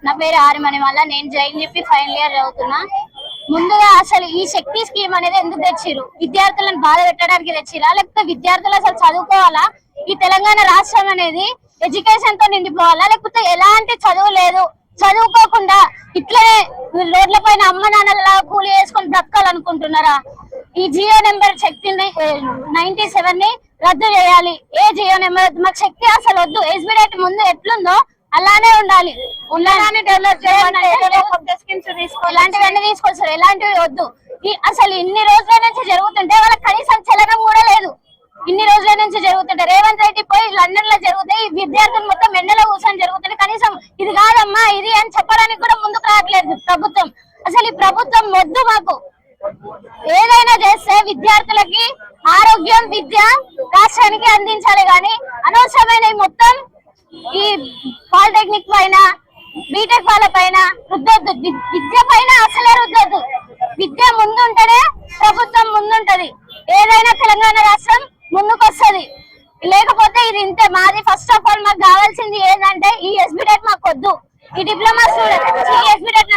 నా పేరు ఆర్మణి వల్ల నేను జైన్జిపి ఫైనల్ ఇయర్ చదువుతున్నా. ముందుగా అసలు ఈ శక్తి స్కీమ్ అనేది ఎందుకు తెచ్చిరు? విద్యార్థులను బాధ పెట్టడానికి తెచ్చిరా, లేకపోతే విద్యార్థులు అసలు చదువుకోవాలా? ఈ తెలంగాణ రాష్ట్రం అనేది ఎడ్యుకేషన్ తో నిండిపోవాలా, లేకపోతే ఎలాంటి చదువు లేదు, చదువుకోకుండా ఇట్లనే రోడ్ల పైన అమ్మ నాన్నలా కూలి వేసుకొని బ్రతకాలనుకుంటున్నారా? ఈ జియో నెంబర్ శక్తి 97 ని రద్దు చేయాలి. ఏ జియో నెంబర్ మాకు శక్తి అసలు వద్దు. ఎస్బిడేట్ ముందు ఎట్లుందో అలానే ఉండాలి. ఉన్నదాన్ని డెవలప్ చేయాలంటే ఇలాంటివన్నీ తీసుకొస్తారు. ఎలాంటివి వద్దు. అసలు ఇన్ని రోజుల నుంచి జరుగుతుంటే వాళ్ళకి కనీసం చలనం కూడా లేదు. ఇన్ని రోజుల నుంచి జరుగుతుంటే రేవంత్ రెడ్డి పోయి లండన్ లో జరుగుతాయి, విద్యార్థులు మొత్తం ఎండలో కూర్చొని జరుగుతుంటే కనీసం ఇది కాదమ్మా ఇది అని చెప్పడానికి కూడా ముందుకు రావట్లేదు ప్రభుత్వం. అసలు ఈ ప్రభుత్వం వద్దు. మాకు ఏదైనా చేస్తే విద్యార్థులకి ఆరోగ్యం, విద్య రాష్ట్రానికి అందించాలి. కానీ అనవసరమైన మొత్తం ఈ పాలిటెక్నిక్ పైన, బీటెక్ వాళ్ళ పైన రుద్దొద్దు. విద్య పైన అసలే రుద్దొద్దు. విద్య ముందుంటేనే ప్రభుత్వం ముందుంటది. ఏదైనా తెలంగాణ రాష్ట్రం ముందుకొస్తుంది. లేకపోతే ఇది ఇంతే. మాది ఫస్ట్ ఆఫ్ ఆల్ మాకు కావాల్సింది ఏంటంటే ఈ ఎస్బిటెట్ మాకు వద్దు. ఈ డిప్లొమా స్టూడెంట్ ఈ ఎస్బిటెట్